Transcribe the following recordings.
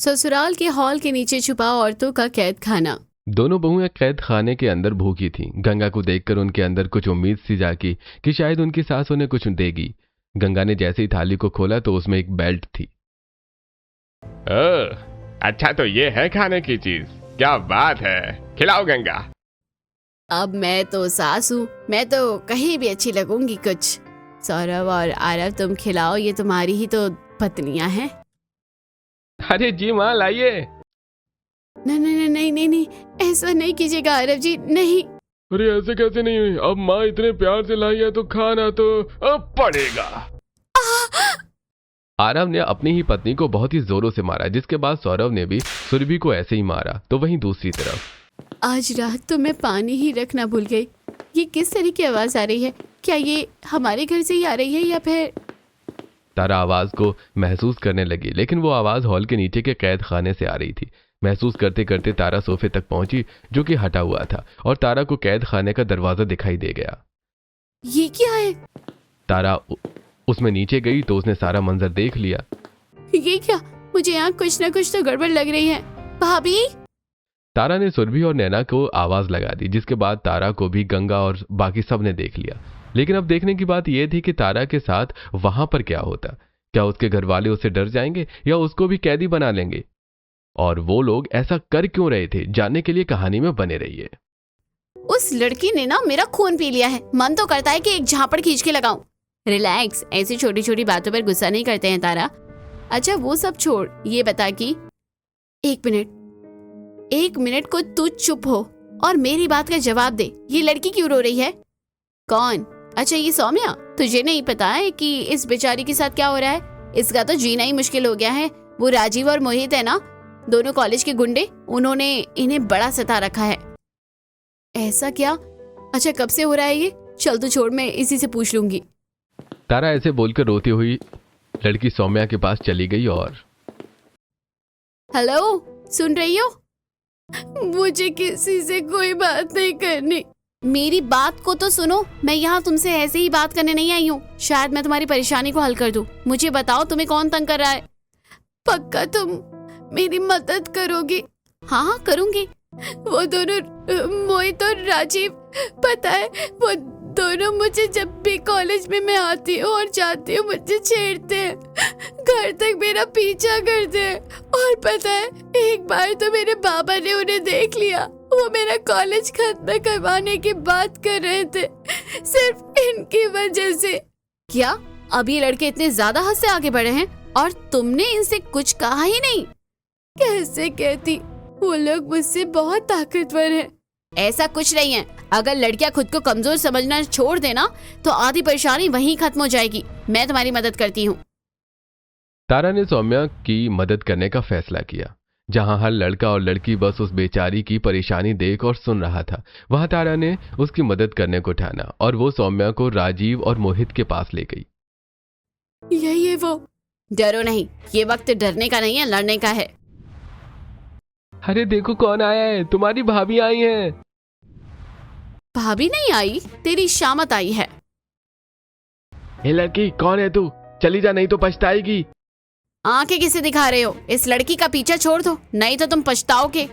ससुराल के हॉल के नीचे छुपा औरतों का कैद खाना। दोनों बहुएं कैद खाने के अंदर भूखी थीं। गंगा को देखकर उनके अंदर कुछ उम्मीद सी जागी कि शायद उनकी सास उन्हें कुछ देगी। गंगा ने जैसे ही थाली को खोला तो उसमें एक बेल्ट थी। ओह, अच्छा तो ये है खाने की चीज, क्या बात है, खिलाओ गंगा। अब मैं तो सास हूँ, मैं तो कहीं भी अच्छी लगूंगी कुछ। सौरभ और आरव तुम खिलाओ, ये तुम्हारी ही तो पत्नियां हैं। अरे जी माँ लाइए। नहीं नहीं नहीं नहीं नहीं, ऐसा नहीं कीजिएगा आरव जी, नहीं। अरे ऐसे कैसे नहीं हुई, अब माँ इतने प्यार से लाई है तो खाना तो अब पड़ेगा। आरव ने अपनी ही पत्नी को बहुत ही जोरों से मारा, जिसके बाद सौरभ ने भी सुरभि को ऐसे ही मारा। तो वहीं दूसरी तरफ आज रात तो मैं पानी ही रखना भूल गई। ये किस तरह की आवाज आ रही है? क्या ये हमारे घर से ही आ रही है या फिर? तारा आवाज को महसूस करने लगी, लेकिन वो आवाज हॉल के नीचे के कैद खाने से आ रही थी। महसूस करते करते तारा सोफे तक पहुंची, जो कि हटा हुआ था, और तारा को कैद खाने का दरवाजा दिखाई दे गया। ये क्या है? तारा उसमें नीचे गई तो उसने सारा मंजर देख लिया। ये क्या? मुझे यहाँ कुछ न कुछ तो गड़बड़ लग रही है। भाभी! तारा ने सुरभि और नैना को आवाज लगा दी, जिसके बाद तारा को भी गंगा और बाकी सब ने देख लिया। लेकिन अब देखने की बात यह थी कि तारा के साथ वहां पर क्या होता। क्या उसके घर वाले उससे डर जाएंगे या उसको भी कैदी बना लेंगे? और वो लोग ऐसा कर क्यों रहे थे, जानने के लिए कहानी में बने रहिए। उस लड़की ने ना मेरा खून पी लिया है। मन तो करता है कि एक झापड़ खींच के लगाऊं। रिलैक्स, ऐसी छोटी छोटी बातों पर गुस्सा नहीं करते हैं तारा। अच्छा वो सब छोड़, ये बता कि एक मिनट को तू चुप हो और मेरी बात का जवाब दे। ये लड़की क्यों रो रही है? कौन? अच्छा ये सौम्या। तुझे नहीं पता है कि इस बेचारी के साथ क्या हो रहा है? इसका तो जीना ही मुश्किल हो गया है। वो राजीव और मोहित है ना, दोनों कॉलेज के गुंडे, उन्होंने इन्हें बड़ा सता रखा है। ऐसा क्या? अच्छा कब से हो रहा है ये? चल तू छोड़, मैं इसी से पूछ लूंगी। तारा ऐसे बोलकर रोती हुई लड़की सौम्या के पास चली गई और हेलो, सुन रही हो? मुझे किसी से कोई बात नहीं करनी। मेरी बात को तो सुनो, मैं यहाँ तुमसे ऐसे ही बात करने नहीं आई हूँ। शायद मैं तुम्हारी परेशानी को हल कर दूँ। मुझे बताओ तुम्हें कौन तंग कर रहा है? पक्का तुम मेरी मदद करोगी? हाँ हाँ करूँगी। वो दोनों मोहित और राजीव, पता है वो दोनों मुझे जब भी कॉलेज में मैं आती हूँ और जाती हूँ मुझे छेड़ते हैं, घर तक मेरा पीछा करते हैं। और पता है एक बार तो मेरे बाबा ने उन्हें देख लिया। वो मेरा कॉलेज खत्म करवाने की बात कर रहे थे, सिर्फ इनकी वजह से। क्या अब ये लड़के इतने ज्यादा हद से आगे बढ़े हैं और तुमने इनसे कुछ कहा ही नहीं? कैसे कहती, वो लोग मुझसे बहुत ताकतवर हैं। ऐसा कुछ नहीं है। अगर लड़कियां खुद को कमजोर समझना छोड़ देना तो आधी परेशानी वहीं खत्म हो जाएगी। मैं तुम्हारी मदद करती हूँ। तारा ने सौम्या की मदद करने का फैसला किया। जहां हर लड़का और लड़की बस उस बेचारी की परेशानी देख और सुन रहा था, वहां तारा ने उसकी मदद करने को ठाना और वो सौम्या को राजीव और मोहित के पास ले गई। यही है वो। डरो नहीं, ये वक्त डरने का नहीं है, लड़ने का है। अरे देखो कौन आया है, तुम्हारी भाभी आई है। भाभी नहीं आई, तेरी शामत आई है। ये लड़की कौन है तू? चली जा नहीं तो पछताएगी। आंखें किसे दिखा रहे हो? इस लड़की का पीछा छोड़ दो, नहीं तो तुम पछताओगे।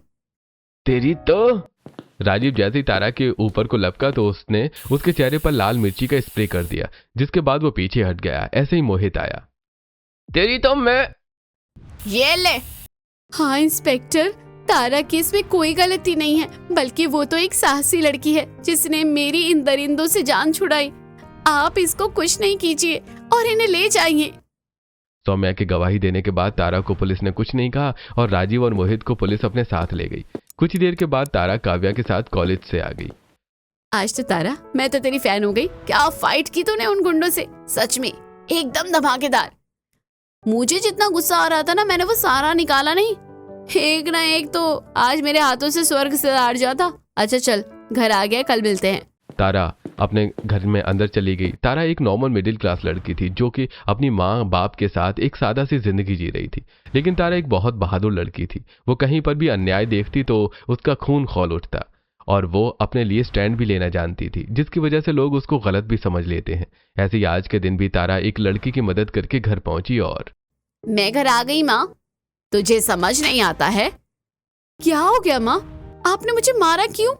तेरी तो। राजीव जैसे ही तारा के ऊपर को लपका तो उसने उसके चेहरे पर लाल मिर्ची का स्प्रे कर दिया, जिसके बाद वो पीछे हट गया। ऐसे ही मोहित आया। तेरी तो मैं। ये ले। हाँ इंस्पेक्टर, तारा की इसमें कोई गलती नहीं है, बल्कि वो तो एक साहसी लड़की है जिसने मेरी इन दरिंदों से जान छुड़ाई। आप इसको कुछ नहीं कीजिए और इन्हें ले जाइए। सौम्या की गवाही देने के बाद तारा को पुलिस ने कुछ नहीं कहा और राजीव और मोहित को पुलिस अपने साथ ले गई। कुछ ही देर के बाद तारा काव्या के साथ कॉलेज से आ गई। आज तो तारा, मैं तो तेरी फैन हो गई। क्या फाइट की तूने उन गुंडों से, सच में एकदम धमाकेदार। मुझे जितना गुस्सा आ रहा था ना, मैंने वो सारा निकाला नहीं। एक ना एक तो आज मेरे हाथों से स्वर्ग से हार जाता। अच्छा चल, घर आ गया, कल मिलते हैं। तारा अपने घर में अंदर चली गई। तारा एक नॉर्मल मिडिल क्लास लड़की थी जो कि अपनी माँ बाप के साथ एक सादा सी जिंदगी जी रही थी। लेकिन तारा एक बहुत बहादुर लड़की थी। वो कहीं पर भी अन्याय देखती तो उसका खून खौल उठता और वो अपने लिए स्टैंड भी लेना जानती थी, जिसकी वजह से लोग उसको गलत भी समझ लेते हैं। ऐसे ही आज के दिन भी तारा एक लड़की की मदद करके घर पहुंची और मैं घर आ गई माँ। तुझे समझ नहीं आता है? क्या हो गया माँ? आपने मुझे मारा क्यों?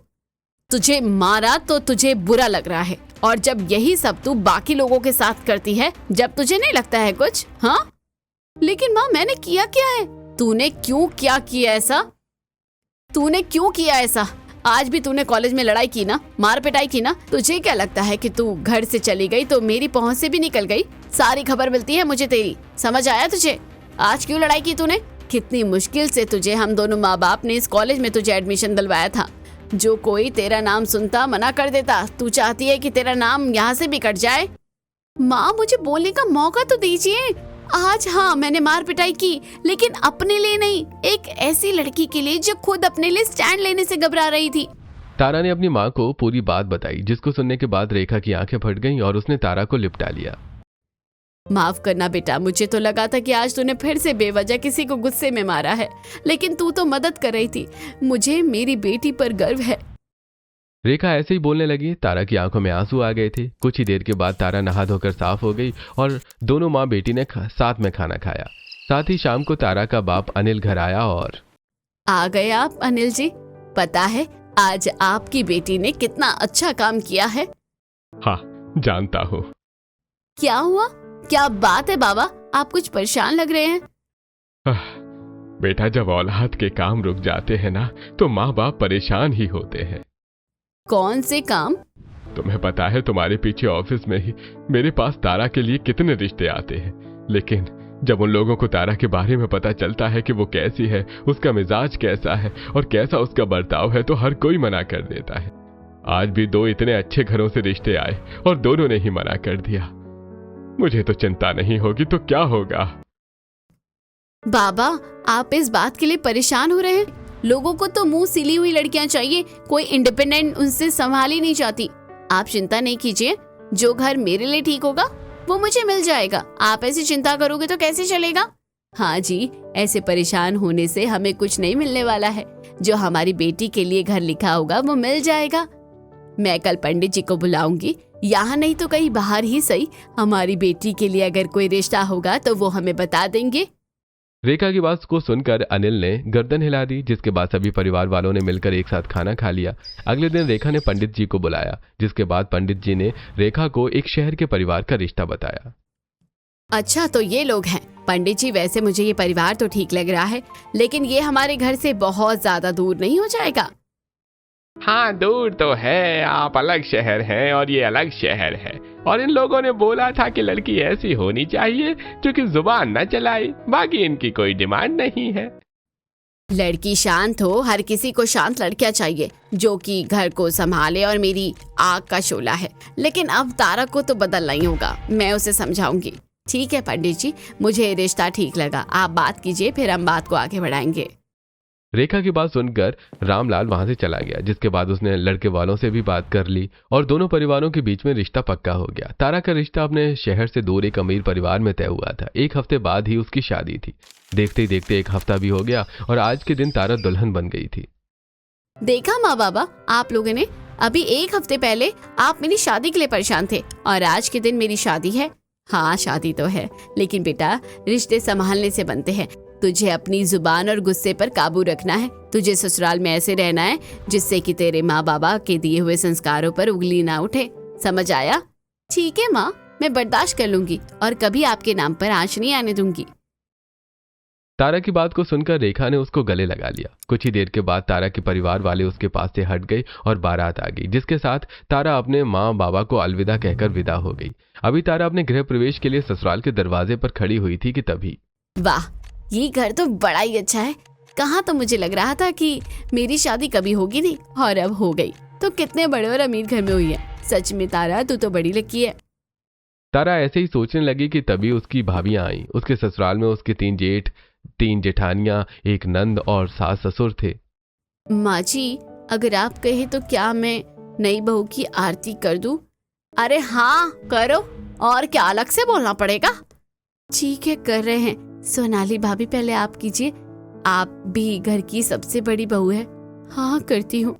तुझे मारा तो तुझे बुरा लग रहा है, और जब यही सब तू बाकी लोगों के साथ करती है, जब तुझे नहीं लगता है कुछ? हाँ, लेकिन माँ मैंने किया क्या है? तूने क्यों क्या किया ऐसा? तूने क्यों किया ऐसा? आज भी तूने कॉलेज में लड़ाई की ना, मार पिटाई की ना। तुझे क्या लगता है कि तू घर से चली गई तो मेरी पहुंच से भी निकल गई? सारी खबर मिलती है मुझे तेरी। समझ आया तुझे? आज क्यों लड़ाई की तूने? कितनी मुश्किल से तुझे हम दोनों माँ बाप ने इस कॉलेज में तुझे एडमिशन दिलवाया था। जो कोई तेरा नाम सुनता मना कर देता। तू चाहती है कि तेरा नाम यहाँ से भी कट जाए? माँ मुझे बोलने का मौका तो दीजिए। आज हाँ मैंने मार पिटाई की, लेकिन अपने लिए नहीं, एक ऐसी लड़की के लिए जो खुद अपने लिए स्टैंड लेने से घबरा रही थी। तारा ने अपनी माँ को पूरी बात बताई, जिसको सुनने के बाद रेखा की आंखें फट गईं और उसने तारा को लिपटा लिया। माफ करना बेटा, मुझे तो लगा था कि आज तूने फिर से बेवजह किसी को गुस्से में मारा है, लेकिन तू तो मदद कर रही थी। मुझे मेरी बेटी पर गर्व है। रेखा ऐसे ही बोलने लगी। तारा की आंखों में आंसू आ गए थे। कुछ ही देर के बाद तारा नहा धोकर साफ हो गई और दोनों माँ बेटी ने साथ में खाना खाया। साथ ही शाम को तारा का बाप अनिल घर आया और आ गए आप अनिल जी? पता है आज आपकी बेटी ने कितना अच्छा काम किया है? हाँ जानता हूँ। क्या हुआ? क्या बात है बाबा, आप कुछ परेशान लग रहे हैं। बेटा जब औलाद के काम रुक जाते हैं ना तो माँ बाप परेशान ही होते हैं। कौन से काम? तुम्हें पता है तुम्हारे पीछे ऑफिस में ही मेरे पास तारा के लिए कितने रिश्ते आते हैं, लेकिन जब उन लोगों को तारा के बारे में पता चलता है कि वो कैसी है, उसका मिजाज कैसा है और कैसा उसका बर्ताव है, तो हर कोई मना कर देता है। आज भी 2 इतने अच्छे घरों से रिश्ते आए और दोनों ने ही मना कर दिया। मुझे तो चिंता नहीं होगी तो क्या होगा। बाबा आप इस बात के लिए परेशान हो रहे हैं? लोगों को तो मुंह सिली हुई लड़कियां चाहिए, कोई इंडिपेंडेंट उनसे संभाल ही नहीं चाहती। आप चिंता नहीं कीजिए, जो घर मेरे लिए ठीक होगा वो मुझे मिल जाएगा। आप ऐसी चिंता करोगे तो कैसे चलेगा? हाँ जी, ऐसे परेशान होने से हमें कुछ नहीं मिलने वाला है। जो हमारी बेटी के लिए घर लिखा होगा वो मिल जाएगा। मैं कल पंडित जी को बुलाऊंगी, यहाँ नहीं तो कहीं बाहर ही सही। हमारी बेटी के लिए अगर कोई रिश्ता होगा तो वो हमें बता देंगे। रेखा की बात को सुनकर अनिल ने गर्दन हिला दी, जिसके बाद सभी परिवार वालों ने मिलकर एक साथ खाना खा लिया। अगले दिन रेखा ने पंडित जी को बुलाया, जिसके बाद पंडित जी ने रेखा को एक शहर के परिवार का रिश्ता बताया। अच्छा तो ये लोग हैं पंडित जी। वैसे मुझे ये परिवार तो ठीक लग रहा है, लेकिन ये हमारे घर से बहुत ज्यादा दूर नहीं हो जाएगा? हाँ दूर तो है, आप अलग शहर हैं और ये अलग शहर है, और इन लोगों ने बोला था कि लड़की ऐसी होनी चाहिए जो कि जुबान न चलाए, बाकी इनकी कोई डिमांड नहीं है। लड़की शांत हो, हर किसी को शांत लड़कियां चाहिए जो कि घर को संभाले और मेरी आग का शोला है। लेकिन अब तारा को तो बदलना ही होगा, मैं उसे समझाऊंगी। ठीक है पंडित जी, मुझे रिश्ता ठीक लगा, आप बात कीजिए, फिर हम बात को आगे बढ़ाएंगे। रेखा की बात सुनकर रामलाल वहां से चला गया, जिसके बाद उसने लड़के वालों से भी बात कर ली और दोनों परिवारों के बीच में रिश्ता पक्का हो गया। तारा का रिश्ता अपने शहर से दूर एक अमीर परिवार में तय हुआ था। 1 हफ्ते बाद ही उसकी शादी थी। देखते ही देखते 1 हफ्ता भी हो गया और आज के दिन तारा दुल्हन बन गई थी। देखा माँ बाबा, आप लोगों ने अभी 1 हफ्ते पहले आप मेरी शादी के लिए परेशान थे और आज के दिन मेरी शादी है। हाँ शादी तो है, लेकिन बेटा रिश्ते संभालने से बनते हैं। तुझे अपनी जुबान और गुस्से पर काबू रखना है। तुझे ससुराल में ऐसे रहना है जिससे कि तेरे माँ बाबा के दिए हुए संस्कारों पर उंगली ना उठे। समझ आया? ठीक है माँ, मैं बर्दाश्त कर लूंगी और कभी आपके नाम पर आंच नहीं आने दूंगी। तारा की बात को सुनकर रेखा ने उसको गले लगा लिया। कुछ ही देर के बाद तारा के परिवार वाले उसके पास से हट गए और बारात आ गई, जिसके साथ तारा अपने माँ बाबा को अलविदा कहकर विदा हो गई। अभी तारा अपने गृह प्रवेश के लिए ससुराल के दरवाजे पर खड़ी हुई थी कि तभी वाह, ये घर तो बड़ा ही अच्छा है। कहाँ तो मुझे लग रहा था कि मेरी शादी कभी होगी नहीं और अब हो गई, तो कितने बड़े और अमीर घर में हुई है। सच में तारा तू तो बड़ी लकी है। तारा ऐसे ही सोचने लगी कि तभी उसकी भाभियां आई। उसके ससुराल में उसके 3 जेठ, 3 जेठानियां, 1 नंद और सास ससुर थे। माँ जी, अगर आप कहे तो क्या मैं नई बहू की आरती कर दूं? अरे हाँ करो, और क्या अलग से बोलना पड़ेगा? ठीक है कर रहे हैं। सोनाली भाभी पहले आप कीजिए, आप भी घर की सबसे बड़ी बहू है। हाँ करती हूँ।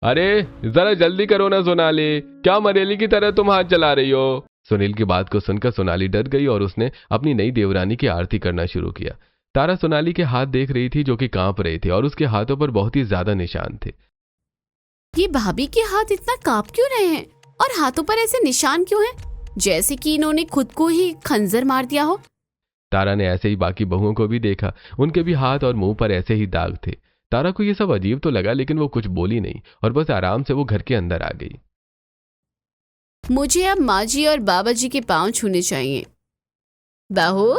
अरे जरा जल्दी करो ना सोनाली, क्या मरेली की तरह तुम हाथ चला रही हो? सुनील की बात को सुनकर सोनाली डर गई और उसने अपनी नई देवरानी की आरती करना शुरू किया। तारा सोनाली के हाथ देख रही थी जो कि कांप रहे थे और उसके हाथों पर बहुत ही ज्यादा निशान थे। ये भाभी के हाथ इतना कांप क्यों रहे हैं और हाथों पर ऐसे निशान क्यों हैं, जैसे कि इन्होंने खुद को ही खंजर मार दिया हो। तारा ने ऐसे ही बाकी बहुओं को भी देखा, उनके भी हाथ और मुंह पर ऐसे ही दाग थे। तारा को ये सब अजीब तो लगा, लेकिन वो कुछ बोली नहीं और बस आराम से वो घर के अंदर आ गई। मुझे अब माँ जी और बाबा जी के पाँव छूने चाहिए। बहू,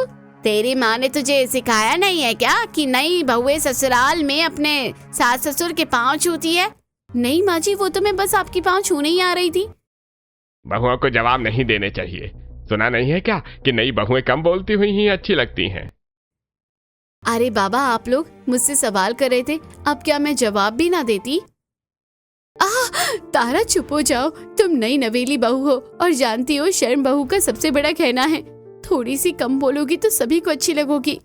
तेरी माँ ने तुझे सिखाया नहीं है क्या कि नई बहुएं ससुराल में अपने सास ससुर के पाँव छूती है? नहीं माँ जी, वो तो मैं बस आपकी पाँव छूने ही आ रही थी। बहुओं को जवाब नहीं देने चाहिए। सुना नहीं है क्या कि नई बहुएं कम बोलती हुई ही अच्छी लगती हैं? अरे बाबा, आप लोग मुझसे सवाल कर रहे थे, अब क्या मैं जवाब भी ना देती? तारा चुप हो जाओ, तुम नई नवेली बहू हो और जानती हो शर्म बहू का सबसे बड़ा कहना है। थोड़ी सी कम बोलोगी तो सभी को अच्छी लगोगी।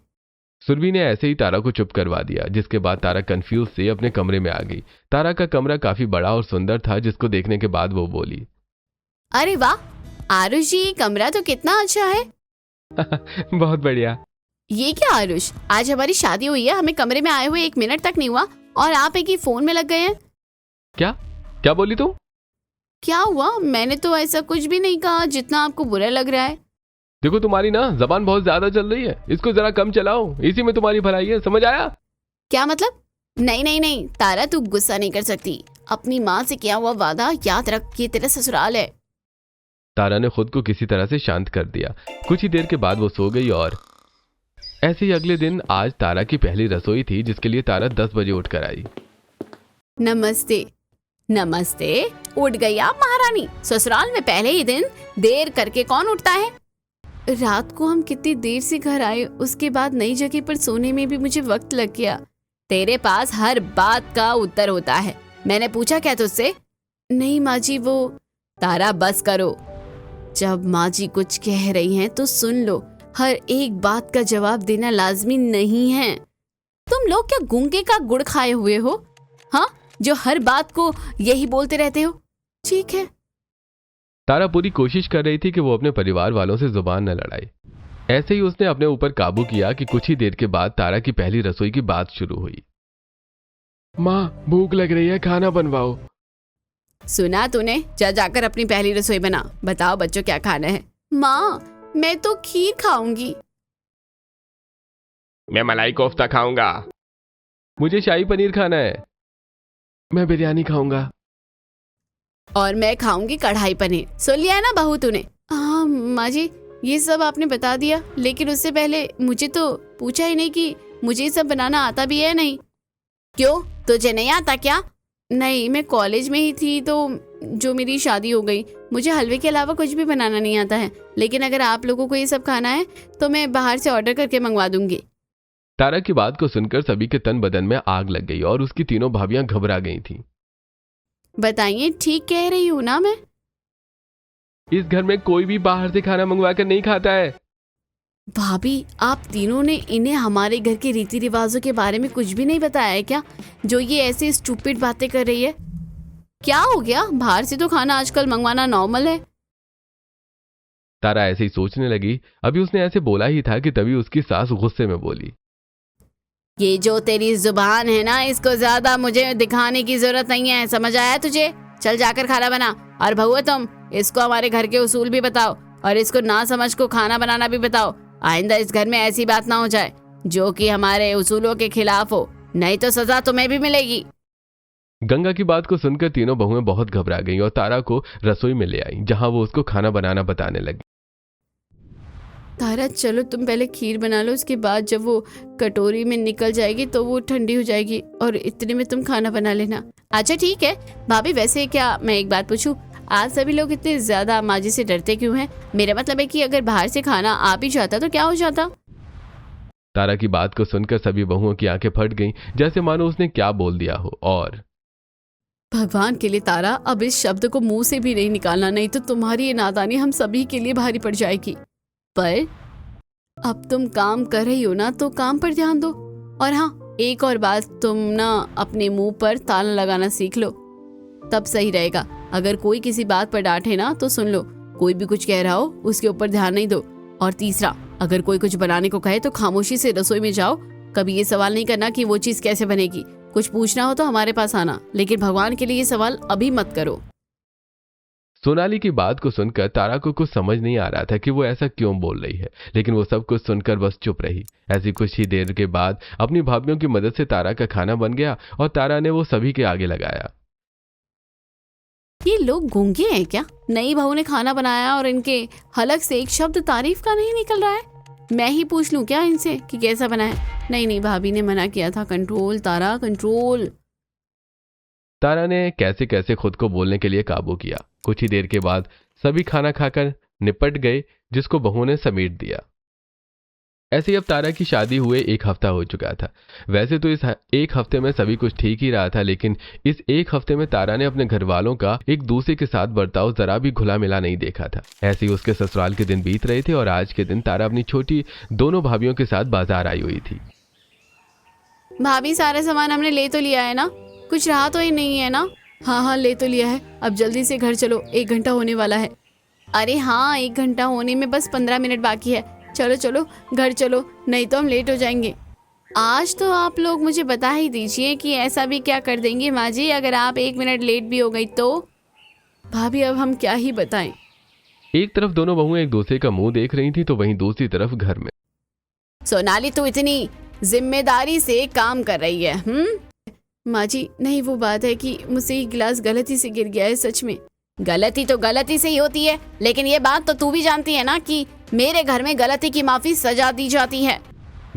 सुरभि ने ऐसे ही तारा को चुप करवा दिया, जिसके बाद तारा कंफ्यूज से अपने कमरे में आ गई। तारा का कमरा काफी बड़ा और सुंदर था, जिसको देखने के बाद वो बोली, अरे वाह आरुष जी, कमरा तो कितना अच्छा है। बहुत बढ़िया। ये क्या आरुष, आज हमारी शादी हुई है, हमें कमरे में आए हुए 1 मिनट तक नहीं हुआ और आप एक ही फोन में लग गए हैं। क्या क्या बोली तुम? क्या हुआ? मैंने तो ऐसा कुछ भी नहीं कहा जितना आपको बुरा लग रहा है। देखो तुम्हारी ना जबान बहुत ज्यादा चल रही है, इसको जरा कम चलाओ, इसी में तुम्हारी भलाई है, समझ आया? क्या मतलब? नहीं नहीं नहीं तारा, तू गुस्सा नहीं कर सकती। अपनी माँ से किया हुआ वादा याद रख, ये तेरा ससुराल है। तारा ने खुद को किसी तरह से शांत कर दिया। कुछ ही देर के बाद वो सो गई और ऐसे ही अगले दिन आज तारा की पहली रसोई थी, जिसके लिए तारा 10 बजे उठकर आई। नमस्ते। नमस्ते, उठ गई आप महारानी? ससुराल में पहले ही दिन देर करके कौन उठता है? रात को हम कितनी देर से घर आए, उसके बाद नई जगह पर सोने में भी मुझे वक्त लग गया। तेरे पास हर बात का उत्तर होता है। मैंने पूछा क्या तुझसे? नहीं माँ जी, वो। तारा बस करो, जब माँ जी कुछ कह रही हैं तो सुन लो, हर एक बात का जवाब देना लाजमी नहीं है। तुम लोग क्या गूंगे का गुड़ खाए हुए हो? हाँ, जो हर बात को यही बोलते रहते हो। ठीक है। तारा पूरी कोशिश कर रही थी कि वो अपने परिवार वालों से जुबान न लड़ाए। ऐसे ही उसने अपने ऊपर काबू किया कि कुछ ही देर के बाद तारा की पहली रसोई की बात शुरू हुई। माँ, भूख लग रही है, खाना बनवाओ। सुना तूने? जाकर अपनी पहली रसोई बना। बताओ बच्चों, क्या खाना है? माँ, मैं तो खीर खाऊंगी। मैं मलाई कोफ्ता खाऊंगा। मुझे शाही पनीर खाना है। मैं बिरयानी खाऊंगा। और मैं खाऊंगी कढ़ाई पनीर। सुन लिया है ना बहू तूने? हाँ माँ जी, ये सब आपने बता दिया, लेकिन उससे पहले मुझे तो पूछा ही नहीं कि मुझे ये सब बनाना आता भी है नहीं। क्यों, तुझे नहीं आता क्या? नहीं, मैं कॉलेज में ही थी तो जो मेरी शादी हो गई। मुझे हलवे के अलावा कुछ भी बनाना नहीं आता है, लेकिन अगर आप लोगों को ये सब खाना है तो मैं बाहर से ऑर्डर करके मंगवा दूंगी। तारा की बात को सुनकर सभी के तन बदन में आग लग गई और उसकी तीनों भाभियां घबरा गई थीं। बताइए, ठीक कह रही हूँ ना मैं? इस घर में कोई भी बाहर से खाना मंगवा कर नहीं खाता है। भाभी, आप तीनों ने इन्हें हमारे घर के रीति रिवाजों के बारे में कुछ भी नहीं बताया है क्या, जो ये ऐसे स्टूपिड बातें कर रही है? क्या हो गया? बाहर से तो खाना आजकल मंगवाना नॉर्मल है। तारा ऐसे ही सोचने लगी। अभी उसने ऐसे बोला ही था कि तभी उसकी सास गुस्से में बोली, ये जो तेरी जुबान है ना, इसको ज्यादा मुझे दिखाने की जरूरत नहीं है, समझ आया तुझे? चल जाकर खाना बना। और बहू तुम, इसको हमारे घर के उसूल भी बताओ और इसको ना समझ को खाना बनाना भी बताओ। आइंदा इस घर में ऐसी बात ना हो जाए जो कि हमारे उसूलों के खिलाफ हो, नहीं तो सजा तुम्हें भी मिलेगी। गंगा की बात को सुनकर तीनों बहुएं बहुत घबरा गईं और तारा को रसोई में ले आई, जहां वो उसको खाना बनाना बताने लगी। तारा, चलो तुम पहले खीर बना लो, उसके बाद जब वो कटोरी में निकल जाएगी तो वो ठंडी हो जाएगी और इतने में तुम खाना बना लेना। अच्छा ठीक है। भाभी, वैसे क्या मैं एक बात पूछूं, आज सभी लोग इतने ज्यादा माँ जी से डरते क्यों हैं? मेरा मतलब है कि अगर बाहर से खाना आ भी जाता तो क्या हो जाता? तारा की बात को सुनकर सभी बहुओं की आंखें फट गईं, जैसे मानो उसने क्या बोल दिया हो। और भगवान के लिए तारा, अब इस शब्द को मुंह से भी नहीं निकालना, नहीं तो तुम्हारी ये नादानी हम सभी के लिए भारी पड़ जाएगी। पर अब तुम काम कर रही हो ना, तो काम पर ध्यान दो। और हाँ, एक और बात, तुम ना अपने मुंह पर ताला लगाना सीख लो, तब सही रहेगा। अगर कोई किसी बात पर डांटे ना तो सुन लो, कोई भी कुछ कह रहा हो उसके ऊपर ध्यान नहीं दो। और तीसरा, अगर कोई कुछ बनाने को कहे तो खामोशी से रसोई में जाओ। कभी ये सवाल नहीं करना कि वो चीज कैसे बनेगी। कुछ पूछना हो तो हमारे पास आना, लेकिन भगवान के लिए ये सवाल अभी मत करो। सोनाली की बात को सुनकर तारा को कुछ समझ नहीं आ रहा था कि वो ऐसा क्यों बोल रही है, लेकिन वो सब कुछ सुनकर बस चुप रही। ऐसी कुछ ही देर के बाद अपनी भाभीियों की मदद से तारा का खाना बन गया और तारा ने वो सभी के आगे लगाया। ये लोग गूंगे हैं क्या? नई बहू ने खाना बनाया और इनके हलक से एक शब्द तारीफ का नहीं निकल रहा है। मैं ही पूछ लूं क्या इनसे कि कैसा बना है? नहीं, भाभी ने मना किया था। कंट्रोल तारा, कंट्रोल। तारा ने कैसे कैसे खुद को बोलने के लिए काबू किया। कुछ ही देर के बाद सभी खाना खाकर निपट गए, जिसको बहू ने समेट दिया। ऐसे ही अब तारा की शादी हुए 1 हफ्ता हो चुका था। वैसे तो इस 1 हफ्ते में सभी कुछ ठीक ही रहा था, लेकिन इस 1 हफ्ते में तारा ने अपने घर वालों का एक दूसरे के साथ बर्ताव जरा भी घुला मिला नहीं देखा था। ऐसे ही उसके ससुराल के दिन बीत रहे थे और आज के दिन तारा अपनी छोटी दोनों भाभीियों के साथ बाजार आई हुई थी। भाभी, सारा सामान हमने ले तो लिया है ना? कुछ रहा तो ही नहीं है ना? हाँ, ले तो लिया है। अब जल्दी से घर चलो, 1 घंटा होने वाला है। अरे हाँ, 1 घंटा होने में बस 15 मिनट बाकी है। चलो चलो घर चलो, नहीं तो हम लेट हो जाएंगे। आज तो आप लोग मुझे बता ही दीजिए कि ऐसा भी क्या कर देंगे माँ जी अगर आप 1 मिनट लेट भी हो गई तो? भाभी, अब हम क्या ही बताएं। एक तरफ दोनों बहुएं एक दूसरे का मुंह देख रही थी तो वहीं दूसरी तरफ घर में सोनाली, तू इतनी जिम्मेदारी से काम कर रही है। माँ जी, नहीं, वो बात है कि मुझसे ये गिलास गलती से गिर गया है। सच में गलती तो गलती से ही होती है, लेकिन ये बात तो तू भी जानती है ना कि मेरे घर में गलती की माफी सजा दी जाती है।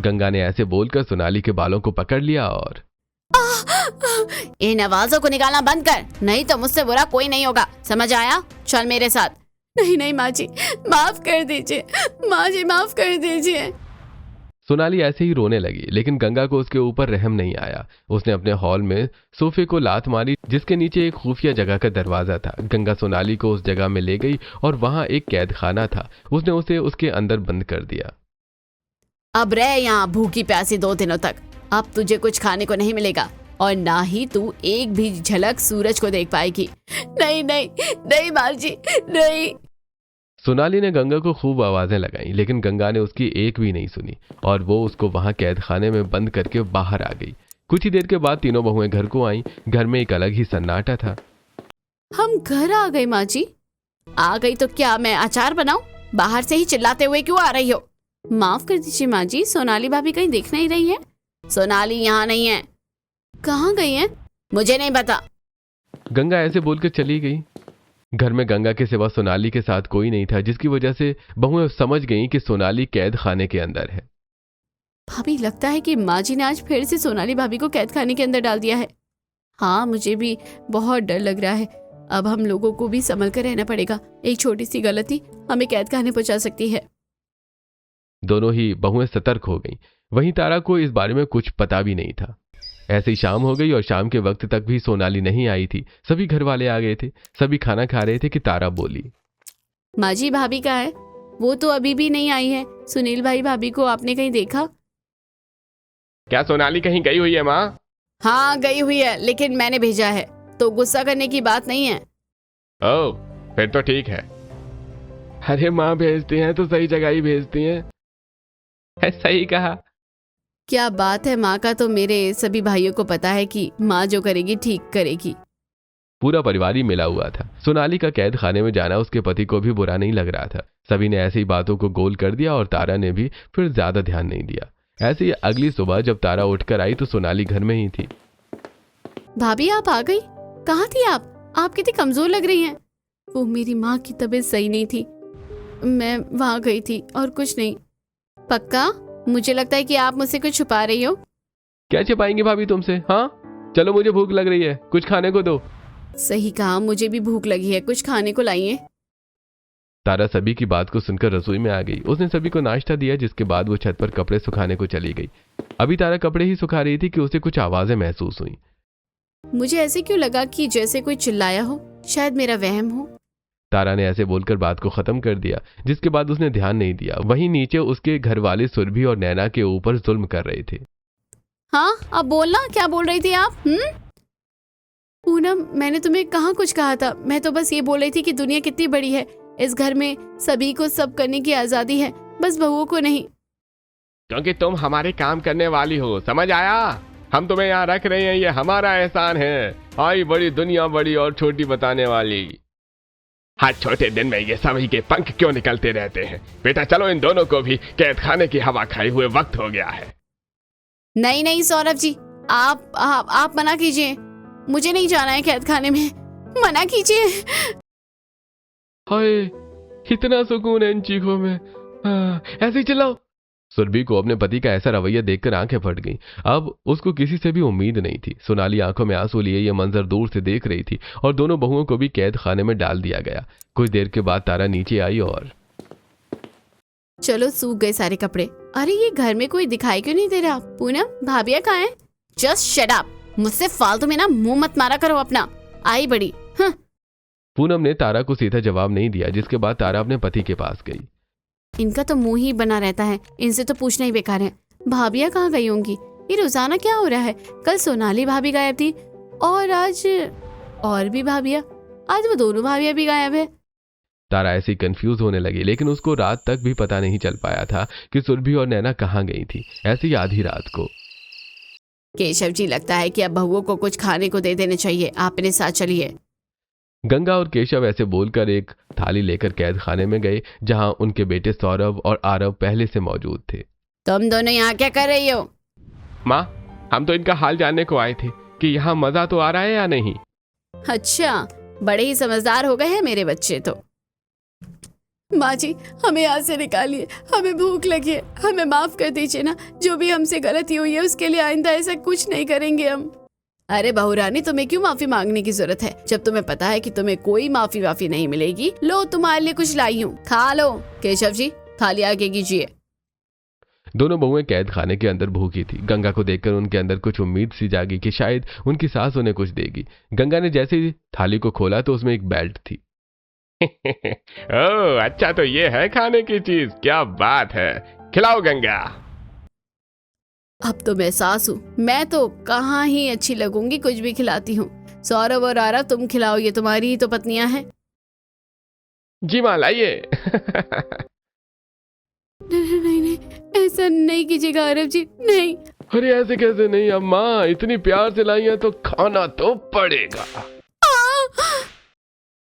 गंगा ने ऐसे बोलकर सोनाली के बालों को पकड़ लिया और इन आवाजों को निकालना बंद कर, नहीं तो मुझसे बुरा कोई नहीं होगा, समझ आया? चल मेरे साथ। नहीं माँ जी, माफ कर दीजिए। माँ जी, माफ कर दीजिए। सोनाली ऐसे ही रोने लगी, लेकिन गंगा को उसके ऊपर रहम नहीं आया। उसने अपने हॉल में सोफे को लात मारी, जिसके नीचे एक खुफिया जगह का दरवाजा था। गंगा सोनाली को उस जगह में ले गई और वहां एक कैद खाना था। उसने उसे उसके अंदर बंद कर दिया। अब रह यहाँ भूखी प्यासी 2 दिनों तक। अब तुझे कुछ खाने को नहीं मिलेगा और ना ही तू एक भी झलक सूरज को देख पाएगी। नहीं नहीं नहीं माँ जी, नहीं। सोनाली ने गंगा को खूब आवाजें लगाई, लेकिन गंगा ने उसकी एक भी नहीं सुनी और वो उसको वहां कैद खाने में बंद करके बाहर आ गई। कुछ ही देर के बाद तीनों बहुएं घर को आईं। घर में एक अलग ही सन्नाटा था। हम घर आ गए माँ जी। आ गई तो क्या मैं अचार बनाऊं? बाहर से ही चिल्लाते हुए क्यों आ रही हो? माफ कर दीजिए माँ जी, सोनाली भाभी कहीं दिख नहीं रही है। सोनाली यहाँ नहीं है। कहाँ गई है? मुझे नहीं पता। गंगा ऐसे बोलकर चली गई। घर में गंगा के सिवा सोनाली के साथ कोई नहीं था, जिसकी वजह से बहुएं समझ गईं कि सोनाली कैद खाने के अंदर है। भाभी, लगता है कि माँ जी ने आज फिर से सोनाली भाभी को कैद खाने के अंदर डाल दिया है। हाँ, मुझे भी बहुत डर लग रहा है। अब हम लोगों को भी संभल कर रहना पड़ेगा। एक छोटी सी गलती हमें कैद खाने पहुंचा सकती है। दोनों ही बहुएं सतर्क हो गईं। वहीं तारा को इस बारे में कुछ पता भी नहीं था। ऐसे ही शाम हो गई और शाम के वक्त तक भी सोनाली नहीं आई थी। सभी घर वाले आ गए थे। सभी खाना खा रहे थे कि तारा बोली, माँ जी, भाभी कहाँ है? वो तो अभी भी नहीं आई है। सुनील भाई, भाभी को आपने कहीं देखा? क्या सोनाली कहीं गई हुई है माँ? हाँ, गई हुई है, लेकिन मैंने भेजा है, तो गुस्सा करने की बात नहीं है। ओह, फिर तो ठीक है। अरे माँ भेजती हैं तो सही जगह ही भेजती हैं। सही कहा। क्या बात है, माँ का तो मेरे सभी भाइयों को पता है कि माँ जो करेगी ठीक करेगी। पूरा परिवार ही मिला हुआ था। सोनाली का कैद खाने में जाना उसके पति को भी बुरा नहीं लग रहा था। सभी ने ऐसी बातों को गोल कर दिया और तारा ने भी फिर ज्यादा ध्यान नहीं दिया। ऐसे ही अगली सुबह जब तारा उठकर आई तो सोनाली घर में ही थी। भाभी, आप आ गई? कहाँ थी आप? आप कितनी कमजोर लग रही हैं। वो मेरी माँ की तबीयत सही नहीं थी, मैं वहां गई थी और कुछ नहीं। पक्का? मुझे लगता है कि आप मुझसे कुछ छुपा रही हो। क्या छिपाएंगे भाभी तुमसे? हाँ चलो, मुझे भूख लग रही है, कुछ खाने को दो। सही कहा, मुझे भी भूख लगी है, कुछ खाने को लाइए। तारा सभी की बात को सुनकर रसोई में आ गई। उसने सभी को नाश्ता दिया, जिसके बाद वो छत पर कपड़े सुखाने को चली गई। अभी तारा कपड़े ही सुखा रही थी कि उसे कुछ आवाजें महसूस हुई। मुझे ऐसे क्यों लगा कि जैसे कोई चिल्लाया हो, शायद मेरा वहम हो। तारा ने ऐसे बोलकर बात को खत्म कर दिया, जिसके बाद उसने ध्यान नहीं दिया। वहीं नीचे उसके घर वाले सुरभि और नैना के ऊपर जुल्म कर रहे थे। हाँ, अब बोलना, क्या बोल रही थी आप? पूनम, मैंने तुम्हें कहाँ कुछ कहा था। मैं तो बस ये बोल रही थी कि दुनिया कितनी बड़ी है, इस घर में सभी को सब करने की आजादी है। बस बहुओं को नहीं। क्योंकि तुम हमारे काम करने वाली हो, समझ आया? हम तुम्हें यहाँ रख रहे हैं, ये हमारा एहसान है। आई बड़ी दुनिया बड़ी और छोटी बताने वाली। हर छोटे दिन में ये सभी के पंख क्यों निकलते रहते हैं? बेटा चलो, इन दोनों को भी कैद खाने की हवा खाए हुए वक्त हो गया है। नहीं नहीं सौरभ जी, आप मना कीजिए, मुझे नहीं जाना है कैद खाने में, मना कीजिए। हाय, इतना सुकून है इन चीखों में। ऐसे ही चिल्लाओ। सुरभि को अपने पति का ऐसा रवैया देखकर आंखें फट गईं। अब उसको किसी से भी उम्मीद नहीं थी। सोनाली आंखों में आंसू लिए ये मंजर दूर से देख रही थी और दोनों बहुओं को भी कैद खाने में डाल दिया गया। कुछ देर के बाद तारा नीचे आई और चलो, सूख गए सारे कपड़े। अरे ये घर में कोई दिखाई क्यों नहीं दे रहा? पूनम, भाभिया कहाँ है? जस्ट शट अप, मुझसे फालतू में ना मुंह मत मारा करो अपना। आई बड़ी। पूनम ने तारा को सीधा जवाब नहीं दिया, जिसके बाद तारा अपने पति के पास गई। इनका तो मुंह ही बना रहता है, इनसे तो पूछना ही बेकार है। भाभिया कहाँ गई होंगी? ये रोजाना क्या हो रहा है? कल सोनाली भाभी गायब थी और आज और भी भाभिया, आज वो दोनों भाभिया भी गायब है। तारा ऐसी कंफ्यूज होने लगी, लेकिन उसको रात तक भी पता नहीं चल पाया था कि सुरभि और नैना कहाँ गई थी। ऐसी आधी रात को केशव जी, लगता है कि अब बहुओं को कुछ खाने को दे देने चाहिए, आप मेरे साथ चलिए। गंगा और केशव ऐसे बोलकर एक थाली लेकर कैद खाने में गए, जहां उनके बेटे सौरभ और आरव पहले से मौजूद थे। तुम दोनों यहाँ क्या कर रही हो? माँ, हम तो इनका हाल जानने को आए थे कि यहाँ मजा तो आ रहा है या नहीं। अच्छा, बड़े ही समझदार हो गए हैं मेरे बच्चे तो। माँ जी, हमें यहाँ से निकालिए, हमें भूख लगी है, हमें माफ कर दीजिए ना। जो भी हमसे गलती हुई है उसके लिए आइंदा ऐसा कुछ नहीं करेंगे हम। अरे बहू रानी, तुम्हें क्यों माफी मांगने की जरूरत है, जब तुम्हें पता है कि तुम्हें कोई माफी नहीं मिलेगी। लो, तुम्हारे लिए कुछ लाई हूँ, खा लो। केशव जी, थाली आगे कीजिए। दोनों बहुएं कैद खाने के अंदर भूखी थी। गंगा को देखकर उनके अंदर कुछ उम्मीद सी जागी कि शायद उनकी सास उन्हें कुछ देगी। गंगा ने जैसे ही थाली को खोला तो उसमें एक बेल्ट थी। ओह, अच्छा तो ये है खाने की चीज, क्या बात है। खिलाओ गंगा। अब तो मैं सास हूँ, मैं तो कहाँ ही अच्छी लगूंगी, कुछ भी खिलाती हूँ। सौरभ और आरव, तुम खिलाओ, ये तुम्हारी ही तो पत्नियां हैं। जी माँ, लाइए। नहीं, ऐसा नहीं कीजिएगा आरव जी, नहीं। अरे ऐसे कैसे नहीं अम्मा, इतनी प्यार से लाई है तो खाना तो पड़ेगा।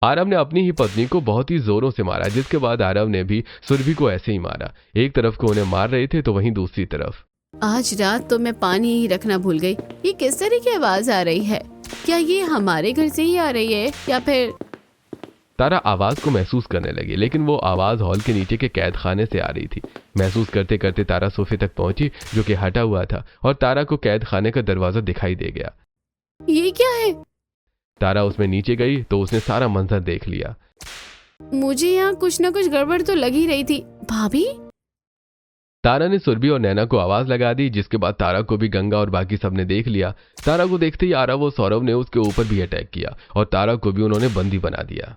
आरव ने अपनी ही पत्नी को बहुत ही जोरों से मारा, जिसके बाद आरव ने भी सुरभि को ऐसे ही मारा। एक तरफ को उन्हें मार रहे थे तो वहीं दूसरी तरफ। आज रात तो मैं पानी ही रखना भूल गई। ये किस तरह की आवाज आ रही है? क्या ये हमारे घर से ही आ रही है या फिर? तारा आवाज को महसूस करने लगी, लेकिन वो आवाज हॉल के नीचे के कैद खाने से आ रही थी। महसूस करते करते तारा सोफे तक पहुंची, जो कि हटा हुआ था, और तारा को कैद खाने का दरवाजा दिखाई दे गया। ये क्या है? तारा उसमें नीचे गई तो उसने सारा मंजर देख लिया। मुझे यहाँ कुछ न कुछ गड़बड़ तो लग ही रही थी। भाभी? तारा ने सुरभि और नैना को आवाज लगा दी, जिसके बाद तारा को भी गंगा और बाकी सबने देख लिया। तारा को देखते ही आरव और सौरभ ने उसके ऊपर भी अटैक किया और तारा को भी उन्होंने बंदी बना दिया।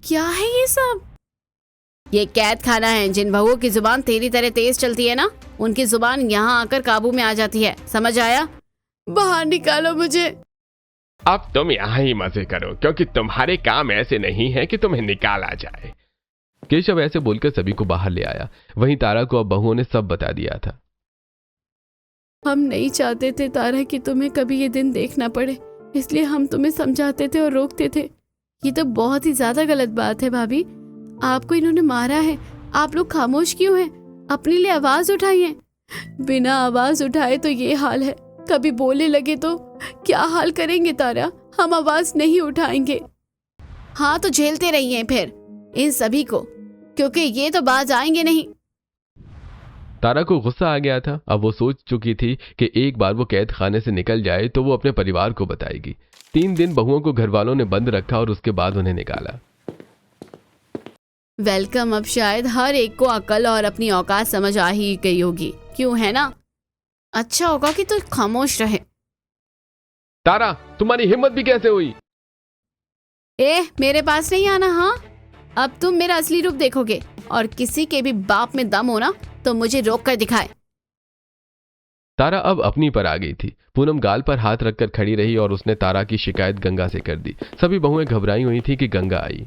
क्या है ये सब? ये कैद खाना है। जिन बहुओं की जुबान तेरी तरह तेज चलती है ना, उनकी जुबान यहाँ आकर काबू में आ जाती है, समझ आया? बाहर निकालो मुझे। अब तुम यहाँ ही मजे करो, क्योंकि तुम्हारे काम ऐसे नहीं है कि तुम्हें निकाला जाए। केशव ऐसे बोलकर सभी को बाहर ले आया। वहीं तारा को अब बहुओं ने सब बता दिया था। हम नहीं चाहते थे तारा कि तुम्हें कभी ये दिन देखना पड़े, इसलिए हम तुम्हें समझाते थे और रोकते थे। ये तो बहुत ही ज्यादा गलत बात है भाभी। आपको इन्होंने मारा है, आप लोग खामोश क्यों हैं? अपने लिए आवाज उठाइए। बिना आवाज उठाए तो ये हाल है, कभी बोलने लगे तो क्या हाल करेंगे तारा? हम आवाज नहीं उठाएंगे। हाँ तो झेलते रहिए फिर इन सभी को, क्योंकि ये तो बाज आएंगे नहीं। तारा को गुस्सा आ गया था। अब वो सोच चुकी थी कि एक बार वो कैद खाने से निकल जाए तो वो अपने परिवार को बताएगी। 3 दिन बहुओं को घर वालों ने बंद रखा और उसके बाद उन्हें निकाला। वेलकम। अब शायद हर एक को अकल और अपनी औकात समझ आ ही गई होगी, क्यों है ना? अच्छा होगा कि तू खामोश रहे। तारा, तुम्हारी हिम्मत भी कैसे हुई? मेरे पास नहीं आना। हाँ, अब तुम मेरा असली रूप देखोगे, और किसी के भी बाप में दम हो ना तो मुझे रोक कर दिखाए। तारा अब अपनी पर आ गई थी। पूनम गाल पर हाथ रखकर खड़ी रही और उसने तारा की शिकायत गंगा से कर दी। सभी बहुएं घबराई हुई थी कि गंगा आई।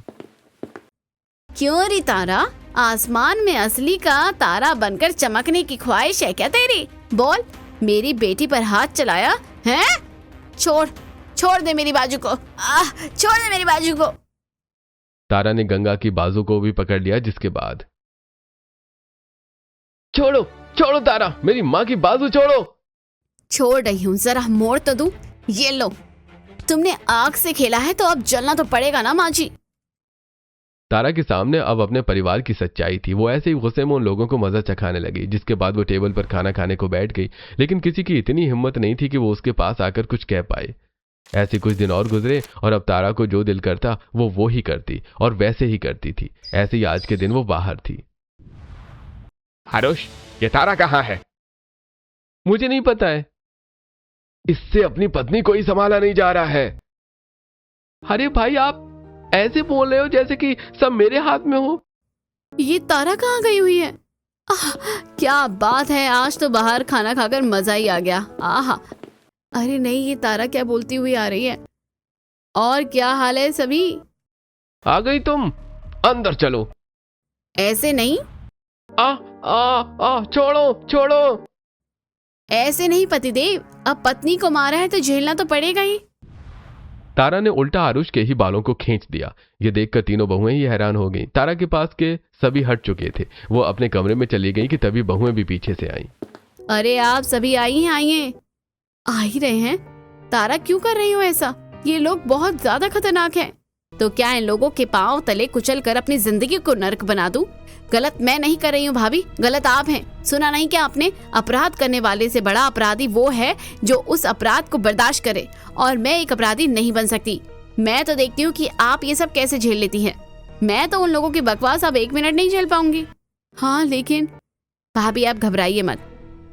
क्यों री तारा, आसमान में असली का तारा बनकर चमकने की ख्वाहिश है क्या तेरी? बोल, मेरी बेटी पर हाथ चलाया है? छोड़ दे मेरी बाजू को, छोड़ दे मेरी बाजू को। तारा ने गंगा की बाजू को भी पकड़ लिया, जिसके बाद छोड़ो तारा, मेरी माँ की बाजू छोड़ो। छोड़ रही हूँ, जरा मोड़ तो दूं। ये लो, तुमने आग से खेला है तो अब जलना तो पड़ेगा ना माँ जी। तारा के सामने अब अपने परिवार की सच्चाई थी। वो ऐसे ही गुस्से में उन लोगों को मजा चखाने लगी। जिसके बाद वो टेबल पर खाना खाने को बैठ गई, लेकिन किसी की इतनी हिम्मत नहीं थी कि वो उसके पास आकर कुछ कह पाए। ऐसे कुछ दिन और गुजरे और अब तारा को जो दिल करता वो ही करती और वैसे ही करती थी। ऐसे ही आज के दिन वो बाहर थी। आरुष, ये तारा कहाँ है? मुझे नहीं पता है। इससे अपनी पत्नी को ही संभाला नहीं जा रहा है। अरे भाई, आप ऐसे बोल रहे हो जैसे कि सब मेरे हाथ में हो। ये तारा कहाँ गई हुई है? क्या बात है, आज तो बाहर खाना खाकर मजा ही आ गया। आहा, अरे नहीं, ये तारा क्या बोलती हुई आ रही है? और क्या हाल है सभी? आ गई तुम, अंदर चलो। ऐसे नहीं, छोड़ो। ऐसे नहीं पतिदेव, अब पत्नी को मारा है तो झेलना तो पड़ेगा ही। तारा ने उल्टा आरुष के ही बालों को खींच दिया। ये देखकर तीनों बहुएं ही हैरान हो गईं। तारा के पास के सभी हट चुके थे। वो अपने कमरे में चली गई कि तभी बहुएं भी पीछे से आईं। अरे आप सभी आइए, आ ही रहे हैं। तारा क्यों कर रही हो ऐसा? ये लोग बहुत ज्यादा खतरनाक हैं। तो क्या इन लोगों के पांव तले कुचल कर अपनी जिंदगी को नर्क बना दूं? गलत मैं नहीं कर रही हूँ भाभी, गलत आप हैं। सुना नहीं क्या आपने? अपराध करने वाले से बड़ा अपराधी वो है जो उस अपराध को बर्दाश्त करे, और मैं एक अपराधी नहीं बन सकती। मैं तो देखती हूँ कि आप ये सब कैसे झेल लेती हैं। मैं तो उन लोगों की बकवास अब 1 मिनट नहीं झेल पाऊंगी। हाँ लेकिन भाभी, आप घबराइए मत,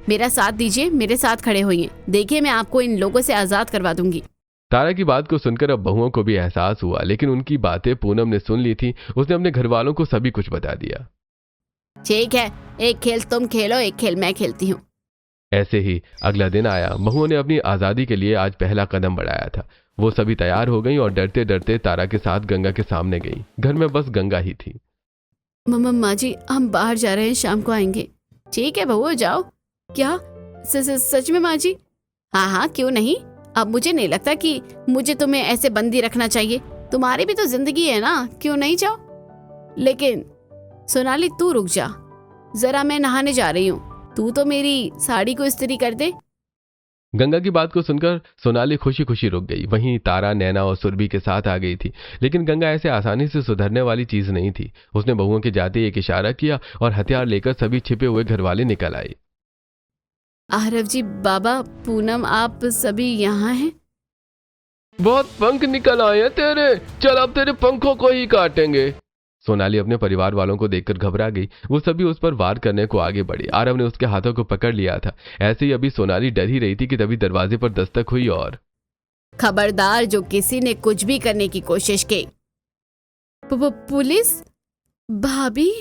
मेरा साथ दीजिए, मेरे साथ खड़े होइए। देखिए, मैं आपको इन लोगों से आजाद करवा दूंगी। तारा की बात को सुनकर अब बहुओं को भी एहसास हुआ, लेकिन उनकी बातें पूनम ने सुन ली थी। उसने अपने घर वालों को सभी कुछ बता दिया। ठीक है, एक खेल तुम खेलो, एक खेल मैं खेलती हूँ। ऐसे ही अगला दिन आया। बहुओं ने अपनी आजादी के लिए आज पहला कदम बढ़ाया था। वो सभी तैयार हो गई और डरते डरते तारा के साथ गंगा के सामने गई। घर में बस गंगा ही थी। मम्मा जी, हम बाहर जा रहे हैं, शाम को आएंगे। ठीक है बहू, जाओ। क्या सच में माँ जी? हाँ, क्यों नहीं। अब मुझे नहीं लगता कि मुझे तुम्हें ऐसे बंदी रखना चाहिए। तुम्हारी भी तो जिंदगी है ना, क्यों नहीं जाओ? लेकिन सोनाली, तू रुक जा जरा, मैं नहाने जा रही हूँ। तू तो मेरी साड़ी को इस्त्री कर दे। गंगा की बात को सुनकर सोनाली खुशी खुशी रुक गई। वहीं तारा, नैना और सुरभि के साथ आ गई थी। लेकिन गंगा ऐसे आसानी से सुधरने वाली चीज नहीं थी। उसने बहुओं के जाते ही एक इशारा किया और हथियार लेकर सभी छिपे हुए घरवाले निकल आए। आरव जी, बाबा, पूनम, आप सभी यहाँ हैं? बहुत पंख निकल आए हैं तेरे, चल अब तेरे पंखों को ही काटेंगे। सोनाली अपने परिवार वालों को देखकर घबरा गई। वो सभी उस पर वार करने को आगे बढ़े। आरव ने उसके हाथों को पकड़ लिया था। ऐसे ही अभी सोनाली डर ही रही थी कि तभी दरवाजे पर दस्तक हुई और खबरदार, जो किसी ने कुछ भी करने की कोशिश की। पुलिस? भाभी,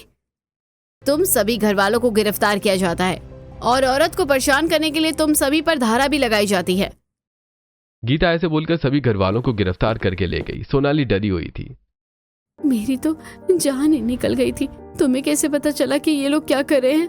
तुम सभी घर वालों को गिरफ्तार किया जाता है और औरत को परेशान करने के लिए तुम सभी पर धारा भी लगाई जाती है। गीता ऐसे बोलकर सभी घर वालों को गिरफ्तार करके ले गई। सोनाली डरी हुई थी। मेरी तो जान ही निकल गई थी। तुम्हें कैसे पता चला कि ये लोग क्या कर रहे हैं?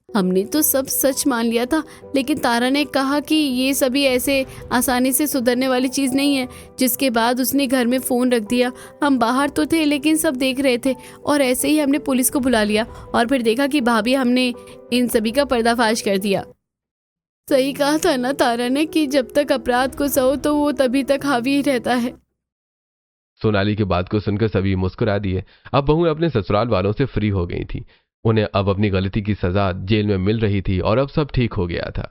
हमने तो सब सच मान लिया था, लेकिन तारा ने कहा कि ये सभी ऐसे आसानी से सुधरने वाली चीज नहीं है। जिसके बाद उसने घर में फोन रख दिया। हम बाहर तो थे लेकिन सब देख रहे थे, और ऐसे ही हमने पुलिस को बुला लिया और फिर देखा कि भाभी, हमने इन सभी का पर्दाफाश कर दिया। सही कहा था ना तारा ने कि जब तक अपराध को सहो तो वो तभी तक हावी ही रहता है। सोनाली की बात को सुनकर सभी मुस्कुरा दिए। अब बहू अपने ससुराल वालों से फ्री हो गई थी। उन्हें अब अपनी गलती की सजा जेल में मिल रही थी और अब सब ठीक हो गया था।